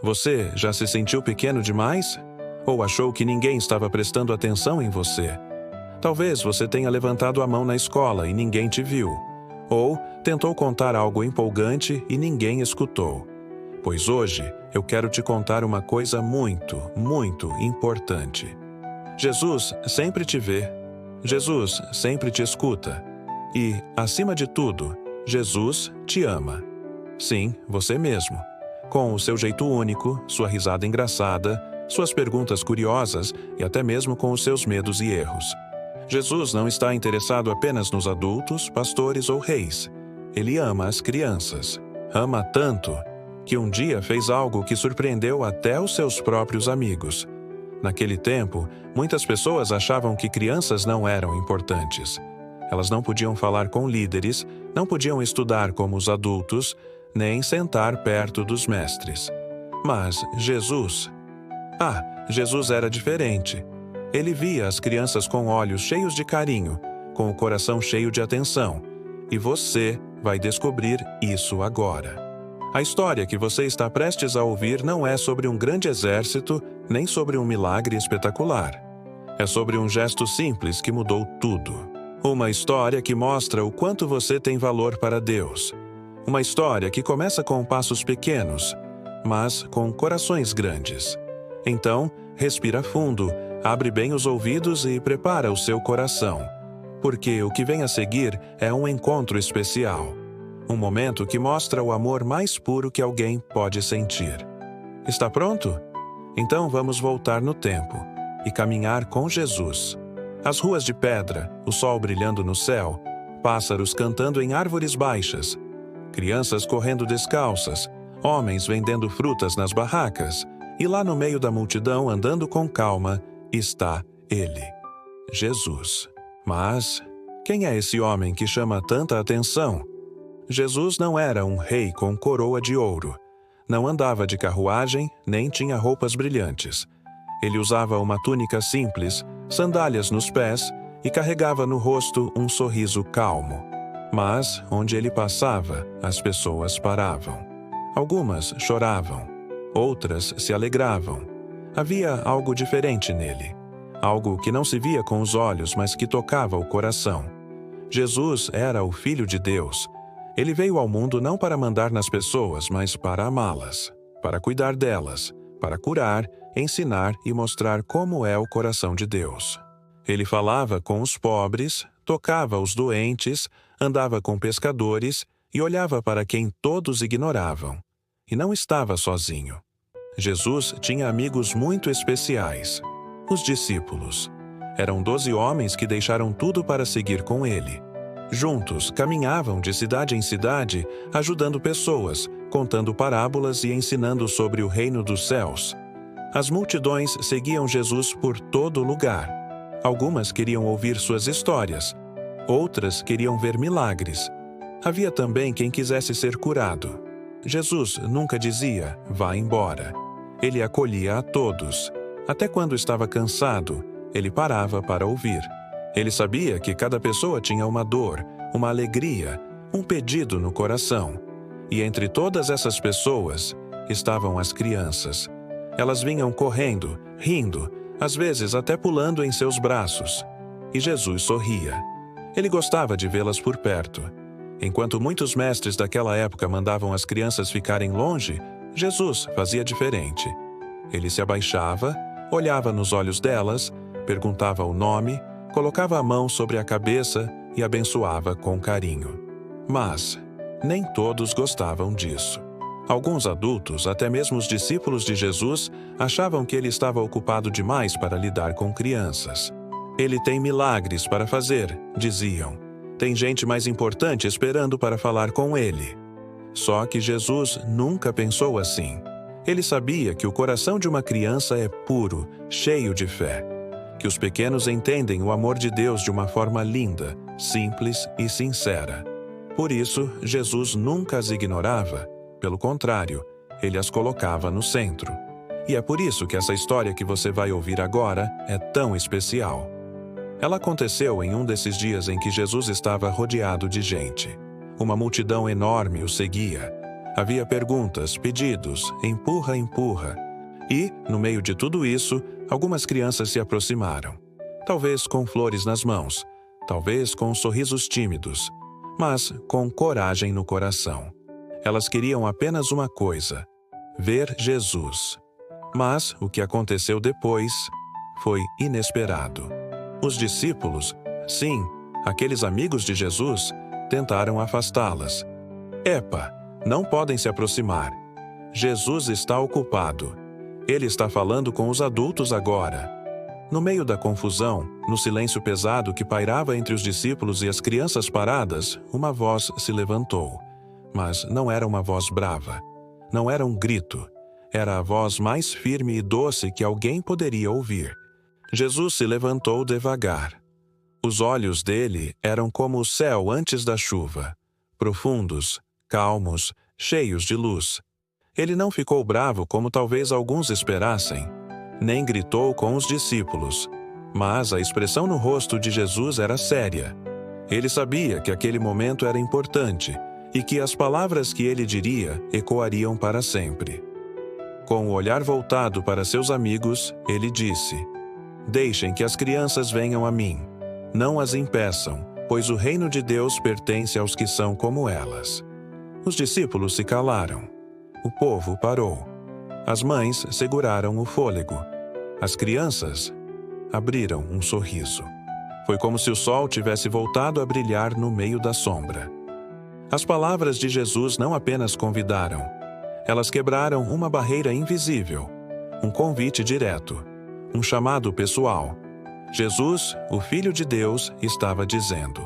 Você já se sentiu pequeno demais? Ou achou que ninguém estava prestando atenção em você? Talvez você tenha levantado a mão na escola e ninguém te viu. Ou tentou contar algo empolgante e ninguém escutou. Pois hoje eu quero te contar uma coisa muito, muito importante. Jesus sempre te vê. Jesus sempre te escuta. E, acima de tudo, Jesus te ama. Sim, você mesmo. Com o seu jeito único, sua risada engraçada, suas perguntas curiosas e até mesmo com os seus medos e erros. Jesus não está interessado apenas nos adultos, pastores ou reis. Ele ama as crianças. Ama tanto que um dia fez algo que surpreendeu até os seus próprios amigos. Naquele tempo, muitas pessoas achavam que crianças não eram importantes. Elas não podiam falar com líderes, não podiam estudar como os adultos, nem sentar perto dos mestres. Mas Jesus era diferente. Ele via as crianças com olhos cheios de carinho, com o coração cheio de atenção. E você vai descobrir isso agora. A história que você está prestes a ouvir não é sobre um grande exército, nem sobre um milagre espetacular. É sobre um gesto simples que mudou tudo. Uma história que mostra o quanto você tem valor para Deus. Uma história que começa com passos pequenos, mas com corações grandes. Então, respira fundo, abre bem os ouvidos e prepara o seu coração. Porque o que vem a seguir é um encontro especial. Um momento que mostra o amor mais puro que alguém pode sentir. Está pronto? Então vamos voltar no tempo e caminhar com Jesus. As ruas de pedra, o sol brilhando no céu, pássaros cantando em árvores baixas, crianças correndo descalças, homens vendendo frutas nas barracas, e lá no meio da multidão, andando com calma, está Ele, Jesus. Mas quem é esse homem que chama tanta atenção? Jesus não era um rei com coroa de ouro. Não andava de carruagem, nem tinha roupas brilhantes. Ele usava uma túnica simples, sandálias nos pés e carregava no rosto um sorriso calmo. Mas, onde ele passava, as pessoas paravam. Algumas choravam, outras se alegravam. Havia algo diferente nele. Algo que não se via com os olhos, mas que tocava o coração. Jesus era o Filho de Deus. Ele veio ao mundo não para mandar nas pessoas, mas para amá-las, para cuidar delas, para curar, ensinar e mostrar como é o coração de Deus. Ele falava com os pobres, tocava os doentes, andava com pescadores e olhava para quem todos ignoravam. E não estava sozinho. Jesus tinha amigos muito especiais. Os discípulos. Eram 12 homens que deixaram tudo para seguir com ele. Juntos, caminhavam de cidade em cidade, ajudando pessoas, contando parábolas e ensinando sobre o reino dos céus. As multidões seguiam Jesus por todo lugar. Algumas queriam ouvir suas histórias, outras queriam ver milagres. Havia também quem quisesse ser curado. Jesus nunca dizia, vá embora. Ele acolhia a todos. Até quando estava cansado, ele parava para ouvir. Ele sabia que cada pessoa tinha uma dor, uma alegria, um pedido no coração. E entre todas essas pessoas estavam as crianças. Elas vinham correndo, rindo, às vezes até pulando em seus braços. E Jesus sorria. Ele gostava de vê-las por perto. Enquanto muitos mestres daquela época mandavam as crianças ficarem longe, Jesus fazia diferente. Ele se abaixava, olhava nos olhos delas, perguntava o nome, colocava a mão sobre a cabeça e abençoava com carinho. Mas nem todos gostavam disso. Alguns adultos, até mesmo os discípulos de Jesus, achavam que ele estava ocupado demais para lidar com crianças. Ele tem milagres para fazer, diziam. Tem gente mais importante esperando para falar com ele. Só que Jesus nunca pensou assim. Ele sabia que o coração de uma criança é puro, cheio de fé. Que os pequenos entendem o amor de Deus de uma forma linda, simples e sincera. Por isso, Jesus nunca as ignorava. Pelo contrário, ele as colocava no centro. E é por isso que essa história que você vai ouvir agora é tão especial. Ela aconteceu em um desses dias em que Jesus estava rodeado de gente. Uma multidão enorme o seguia. Havia perguntas, pedidos, empurra, empurra. E, no meio de tudo isso, algumas crianças se aproximaram. Talvez com flores nas mãos, talvez com sorrisos tímidos, mas com coragem no coração. Elas queriam apenas uma coisa: ver Jesus. Mas o que aconteceu depois foi inesperado. Os discípulos, sim, aqueles amigos de Jesus, tentaram afastá-las. Epa, não podem se aproximar. Jesus está ocupado. Ele está falando com os adultos agora. No meio da confusão, no silêncio pesado que pairava entre os discípulos e as crianças paradas, uma voz se levantou. Mas não era uma voz brava. Não era um grito. Era a voz mais firme e doce que alguém poderia ouvir. Jesus se levantou devagar. Os olhos dele eram como o céu antes da chuva, profundos, calmos, cheios de luz. Ele não ficou bravo como talvez alguns esperassem, nem gritou com os discípulos, mas a expressão no rosto de Jesus era séria. Ele sabia que aquele momento era importante e que as palavras que ele diria ecoariam para sempre. Com o olhar voltado para seus amigos, ele disse: "Deixem que as crianças venham a mim. Não as impeçam, pois o reino de Deus pertence aos que são como elas." Os discípulos se calaram. O povo parou. As mães seguraram o fôlego. As crianças abriram um sorriso. Foi como se o sol tivesse voltado a brilhar no meio da sombra. As palavras de Jesus não apenas convidaram. Elas quebraram uma barreira invisível, um convite direto, um chamado pessoal. Jesus, o Filho de Deus, estava dizendo: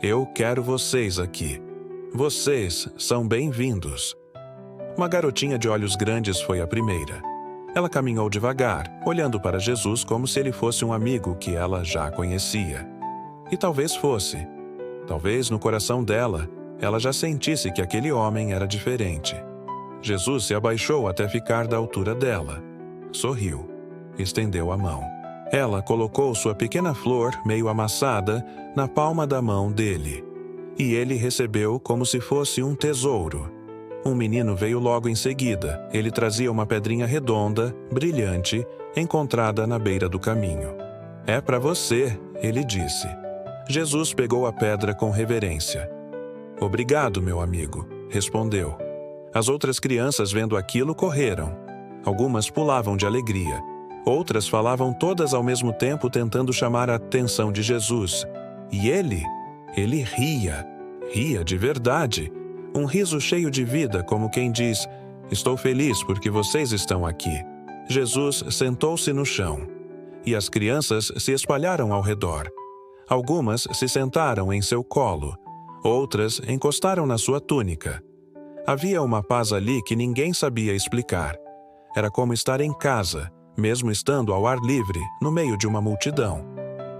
"Eu quero vocês aqui. Vocês são bem-vindos." Uma garotinha de olhos grandes foi a primeira. Ela caminhou devagar, olhando para Jesus como se ele fosse um amigo que ela já conhecia. E talvez fosse. Talvez no coração dela, ela já sentisse que aquele homem era diferente. Jesus se abaixou até ficar da altura dela. Sorriu. Estendeu a mão. Ela colocou sua pequena flor, meio amassada, na palma da mão dele. E ele recebeu como se fosse um tesouro. Um menino veio logo em seguida. Ele trazia uma pedrinha redonda, brilhante, encontrada na beira do caminho. "É para você", ele disse. Jesus pegou a pedra com reverência. "Obrigado, meu amigo", respondeu. As outras crianças, vendo aquilo, correram. Algumas pulavam de alegria. Outras falavam todas ao mesmo tempo, tentando chamar a atenção de Jesus. E ele ria. Ria de verdade. Um riso cheio de vida, como quem diz: "Estou feliz porque vocês estão aqui." Jesus sentou-se no chão. E as crianças se espalharam ao redor. Algumas se sentaram em seu colo. Outras encostaram na sua túnica. Havia uma paz ali que ninguém sabia explicar. Era como estar em casa, mesmo estando ao ar livre, no meio de uma multidão.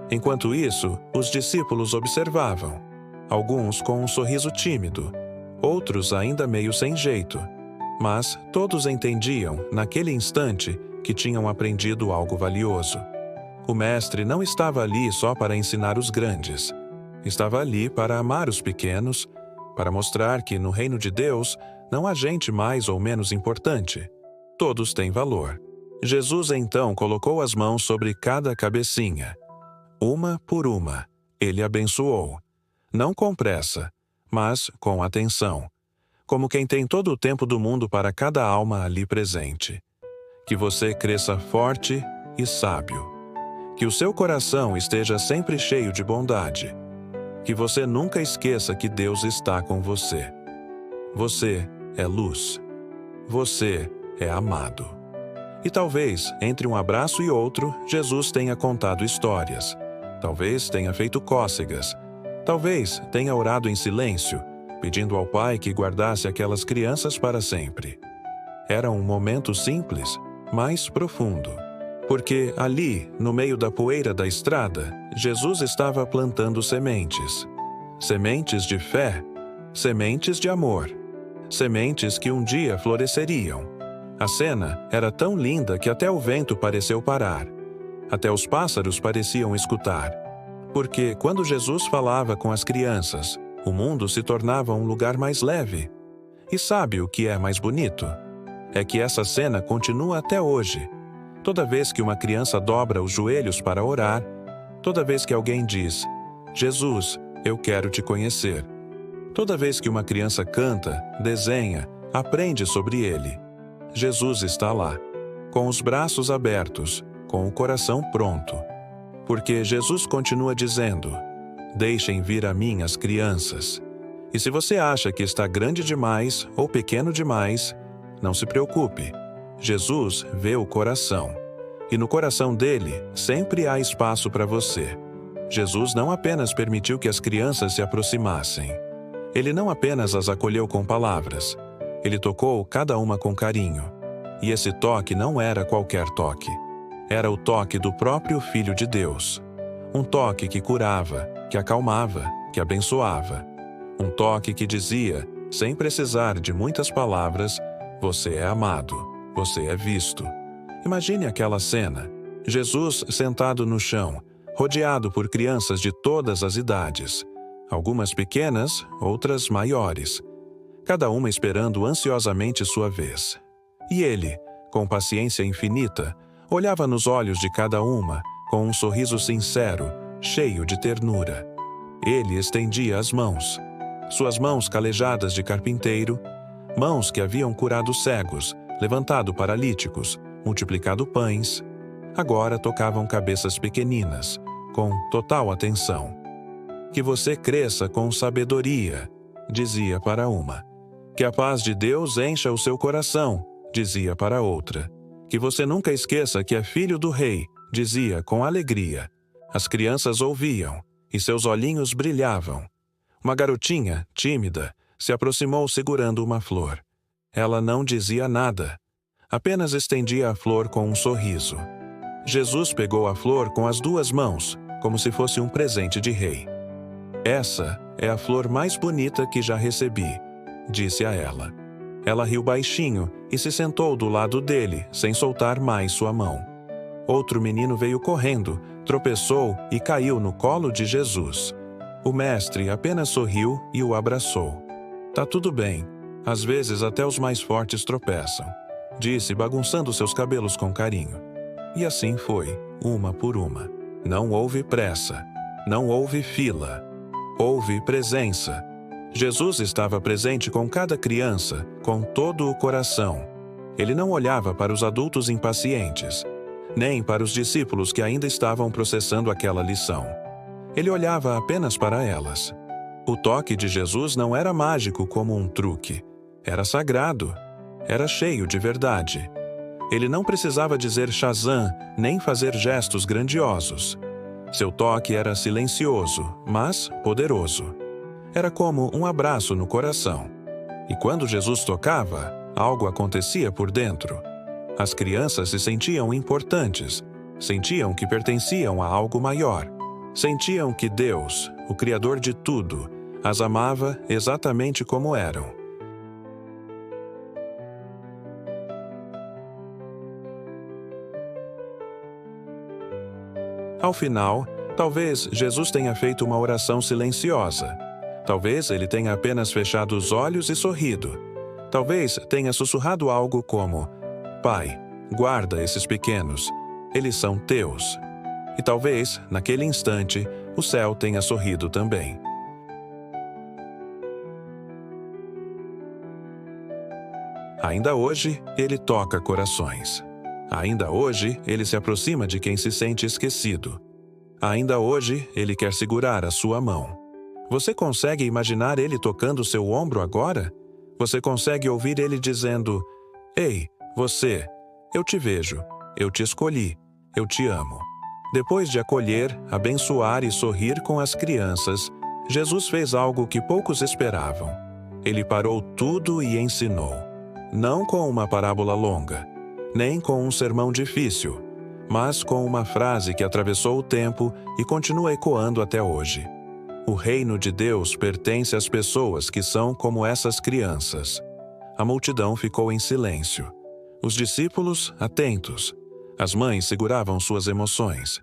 Enquanto isso, os discípulos observavam. Alguns com um sorriso tímido, outros ainda meio sem jeito. Mas todos entendiam, naquele instante, que tinham aprendido algo valioso. O Mestre não estava ali só para ensinar os grandes. Estava ali para amar os pequenos, para mostrar que no reino de Deus não há gente mais ou menos importante. Todos têm valor. Jesus então colocou as mãos sobre cada cabecinha. Uma por uma, ele abençoou. Não com pressa, mas com atenção, como quem tem todo o tempo do mundo para cada alma ali presente. Que você cresça forte e sábio. Que o seu coração esteja sempre cheio de bondade. Que você nunca esqueça que Deus está com você. Você é luz. Você é amado. E talvez, entre um abraço e outro, Jesus tenha contado histórias. Talvez tenha feito cócegas. Talvez tenha orado em silêncio, pedindo ao Pai que guardasse aquelas crianças para sempre. Era um momento simples, mas profundo. Porque ali, no meio da poeira da estrada, Jesus estava plantando sementes. Sementes de fé, sementes de amor, sementes que um dia floresceriam. A cena era tão linda que até o vento pareceu parar. Até os pássaros pareciam escutar. Porque quando Jesus falava com as crianças, o mundo se tornava um lugar mais leve. E sabe o que é mais bonito? É que essa cena continua até hoje. Toda vez que uma criança dobra os joelhos para orar, toda vez que alguém diz: Jesus, eu quero te conhecer. Toda vez que uma criança canta, desenha, aprende sobre ele, Jesus está lá, com os braços abertos, com o coração pronto. Porque Jesus continua dizendo: deixem vir a mim as crianças. E se você acha que está grande demais ou pequeno demais, não se preocupe. Jesus vê o coração. E no coração dele sempre há espaço para você. Jesus não apenas permitiu que as crianças se aproximassem. Ele não apenas as acolheu com palavras. Ele tocou cada uma com carinho. E esse toque não era qualquer toque. Era o toque do próprio Filho de Deus. Um toque que curava, que acalmava, que abençoava. Um toque que dizia, sem precisar de muitas palavras: você é amado, você é visto. Imagine aquela cena. Jesus sentado no chão, rodeado por crianças de todas as idades. Algumas pequenas, outras maiores. Cada uma esperando ansiosamente sua vez. E ele, com paciência infinita, olhava nos olhos de cada uma, com um sorriso sincero, cheio de ternura. Ele estendia as mãos. Suas mãos calejadas de carpinteiro, mãos que haviam curado cegos, levantado paralíticos, multiplicado pães, agora tocavam cabeças pequeninas, com total atenção. Que você cresça com sabedoria, dizia para uma. Que a paz de Deus encha o seu coração, dizia para outra. Que você nunca esqueça que é filho do rei, dizia com alegria. As crianças ouviam, e seus olhinhos brilhavam. Uma garotinha, tímida, se aproximou segurando uma flor. Ela não dizia nada, apenas estendia a flor com um sorriso. Jesus pegou a flor com as duas mãos, como se fosse um presente de rei. Essa é a flor mais bonita que já recebi, disse a ela. Ela riu baixinho e se sentou do lado dele, sem soltar mais sua mão. Outro menino veio correndo, tropeçou e caiu no colo de Jesus. O mestre apenas sorriu e o abraçou. Tá tudo bem. Às vezes até os mais fortes tropeçam, disse, bagunçando seus cabelos com carinho. E assim foi, uma por uma. Não houve pressa. Não houve fila. Houve presença. Jesus estava presente com cada criança, com todo o coração. Ele não olhava para os adultos impacientes, nem para os discípulos que ainda estavam processando aquela lição. Ele olhava apenas para elas. O toque de Jesus não era mágico como um truque. Era sagrado. Era cheio de verdade. Ele não precisava dizer Shazam, nem fazer gestos grandiosos. Seu toque era silencioso, mas poderoso. Era como um abraço no coração. E quando Jesus tocava, algo acontecia por dentro. As crianças se sentiam importantes, sentiam que pertenciam a algo maior. Sentiam que Deus, o Criador de tudo, as amava exatamente como eram. Ao final, talvez Jesus tenha feito uma oração silenciosa. Talvez ele tenha apenas fechado os olhos e sorrido. Talvez tenha sussurrado algo como: Pai, guarda esses pequenos, eles são teus. E talvez, naquele instante, o céu tenha sorrido também. Ainda hoje, ele toca corações. Ainda hoje, ele se aproxima de quem se sente esquecido. Ainda hoje, ele quer segurar a sua mão. Você consegue imaginar ele tocando seu ombro agora? Você consegue ouvir ele dizendo: Ei, você, eu te vejo, eu te escolhi, eu te amo. Depois de acolher, abençoar e sorrir com as crianças, Jesus fez algo que poucos esperavam. Ele parou tudo e ensinou. Não com uma parábola longa, nem com um sermão difícil, mas com uma frase que atravessou o tempo e continua ecoando até hoje. O reino de Deus pertence às pessoas que são como essas crianças. A multidão ficou em silêncio. Os discípulos, atentos. As mães seguravam suas emoções.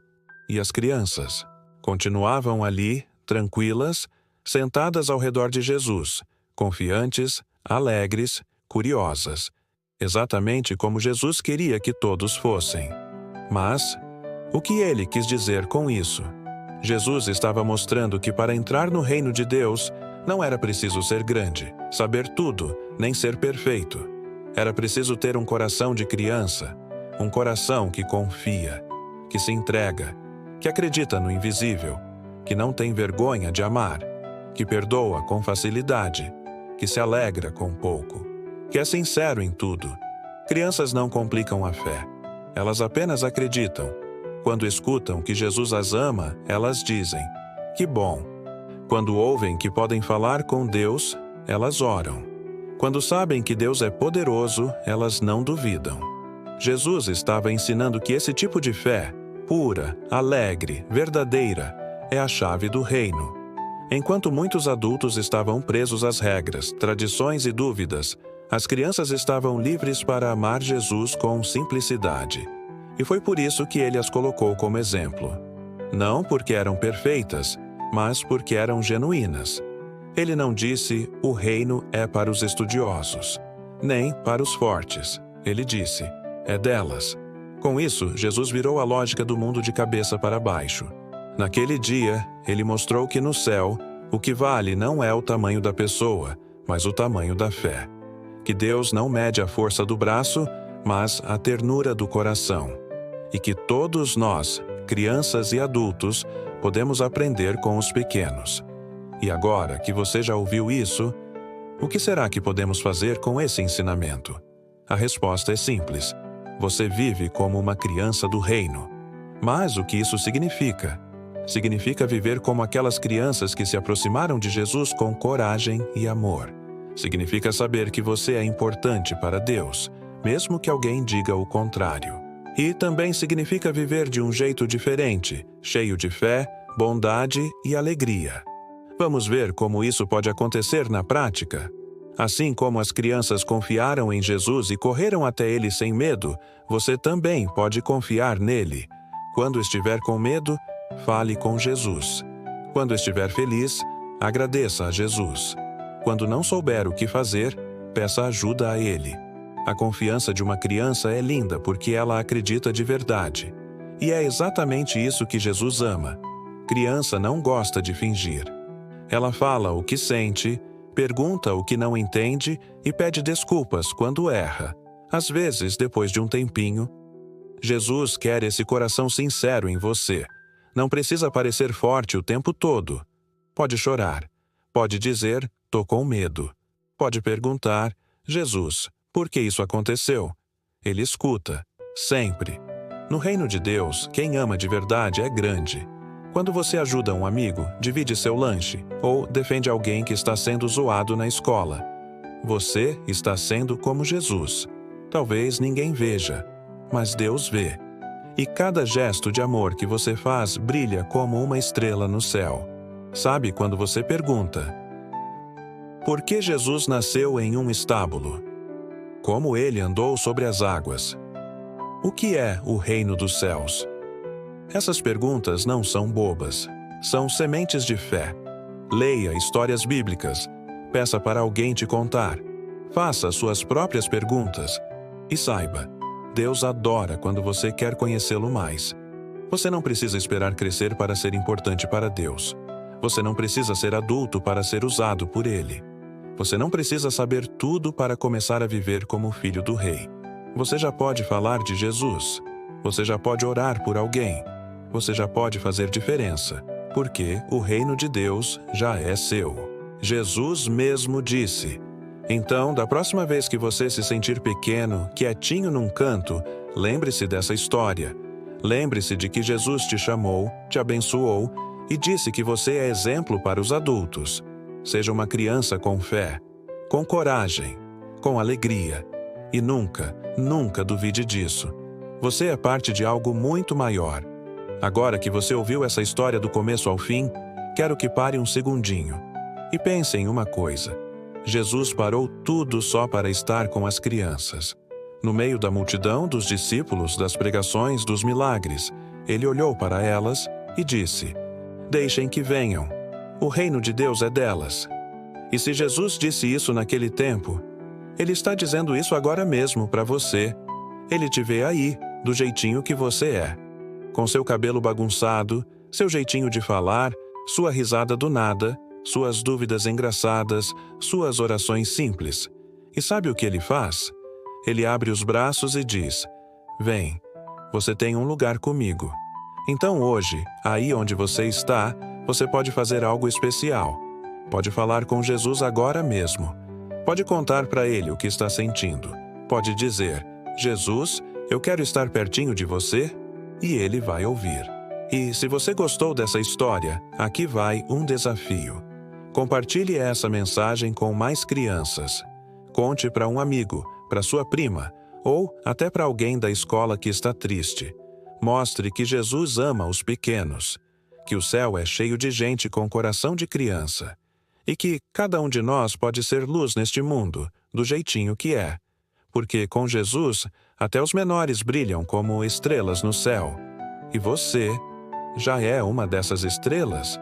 E as crianças continuavam ali, tranquilas, sentadas ao redor de Jesus, confiantes, alegres, curiosas, exatamente como Jesus queria que todos fossem. Mas, o que ele quis dizer com isso? Jesus estava mostrando que para entrar no reino de Deus, não era preciso ser grande, saber tudo, nem ser perfeito. Era preciso ter um coração de criança, um coração que confia, que se entrega, que acredita no invisível, que não tem vergonha de amar, que perdoa com facilidade, que se alegra com pouco, que é sincero em tudo. Crianças não complicam a fé. Elas apenas acreditam. Quando escutam que Jesus as ama, elas dizem: "Que bom." Quando ouvem que podem falar com Deus, elas oram. Quando sabem que Deus é poderoso, elas não duvidam. Jesus estava ensinando que esse tipo de fé, pura, alegre, verdadeira, é a chave do reino. Enquanto muitos adultos estavam presos às regras, tradições e dúvidas, as crianças estavam livres para amar Jesus com simplicidade. E foi por isso que ele as colocou como exemplo. Não porque eram perfeitas, mas porque eram genuínas. Ele não disse: "O reino é para os estudiosos", nem para os fortes. Ele disse: "É delas." Com isso, Jesus virou a lógica do mundo de cabeça para baixo. Naquele dia, ele mostrou que no céu, o que vale não é o tamanho da pessoa, mas o tamanho da fé. Que Deus não mede a força do braço, mas a ternura do coração. E que todos nós, crianças e adultos, podemos aprender com os pequenos. E agora que você já ouviu isso, o que será que podemos fazer com esse ensinamento? A resposta é simples. Você vive como uma criança do reino. Mas o que isso significa? Significa viver como aquelas crianças que se aproximaram de Jesus com coragem e amor. Significa saber que você é importante para Deus, mesmo que alguém diga o contrário. E também significa viver de um jeito diferente, cheio de fé, bondade e alegria. Vamos ver como isso pode acontecer na prática? Assim como as crianças confiaram em Jesus e correram até ele sem medo, você também pode confiar nele. Quando estiver com medo, fale com Jesus. Quando estiver feliz, agradeça a Jesus. Quando não souber o que fazer, peça ajuda a ele. A confiança de uma criança é linda porque ela acredita de verdade. E é exatamente isso que Jesus ama. Criança não gosta de fingir. Ela fala o que sente, pergunta o que não entende e pede desculpas quando erra. Às vezes, depois de um tempinho. Jesus quer esse coração sincero em você. Não precisa parecer forte o tempo todo. Pode chorar. Pode dizer: "Tô com medo." Pode perguntar: "Jesus, por que isso aconteceu?" Ele escuta, sempre. No reino de Deus, quem ama de verdade é grande. Quando você ajuda um amigo, divide seu lanche, ou defende alguém que está sendo zoado na escola, você está sendo como Jesus. Talvez ninguém veja, mas Deus vê. E cada gesto de amor que você faz brilha como uma estrela no céu. Sabe quando você pergunta: por que Jesus nasceu em um estábulo? Como ele andou sobre as águas? O que é o reino dos céus? Essas perguntas não são bobas. São sementes de fé. Leia histórias bíblicas. Peça para alguém te contar. Faça suas próprias perguntas. E saiba, Deus adora quando você quer conhecê-lo mais. Você não precisa esperar crescer para ser importante para Deus. Você não precisa ser adulto para ser usado por Ele. Você não precisa saber tudo para começar a viver como filho do Rei. Você já pode falar de Jesus. Você já pode orar por alguém. Você já pode fazer diferença, porque o reino de Deus já é seu. Jesus mesmo disse. Então, da próxima vez que você se sentir pequeno, quietinho num canto, lembre-se dessa história. Lembre-se de que Jesus te chamou, te abençoou e disse que você é exemplo para os adultos. Seja uma criança com fé, com coragem, com alegria. E nunca, nunca duvide disso. Você é parte de algo muito maior. Agora que você ouviu essa história do começo ao fim, quero que pare um segundinho. E pense em uma coisa. Jesus parou tudo só para estar com as crianças. No meio da multidão dos discípulos, das pregações, dos milagres, ele olhou para elas e disse: "Deixem que venham. O reino de Deus é delas." E se Jesus disse isso naquele tempo, Ele está dizendo isso agora mesmo para você. Ele te vê aí, do jeitinho que você é. Com seu cabelo bagunçado, seu jeitinho de falar, sua risada do nada, suas dúvidas engraçadas, suas orações simples. E sabe o que Ele faz? Ele abre os braços e diz: vem, você tem um lugar comigo. Então hoje, aí onde você está, você pode fazer algo especial. Pode falar com Jesus agora mesmo. Pode contar para Ele o que está sentindo. Pode dizer: Jesus, eu quero estar pertinho de você, e Ele vai ouvir. E se você gostou dessa história, aqui vai um desafio. Compartilhe essa mensagem com mais crianças. Conte para um amigo, para sua prima, ou até para alguém da escola que está triste. Mostre que Jesus ama os pequenos, que o céu é cheio de gente com coração de criança, e que cada um de nós pode ser luz neste mundo, do jeitinho que é. Porque com Jesus, até os menores brilham como estrelas no céu. E você já é uma dessas estrelas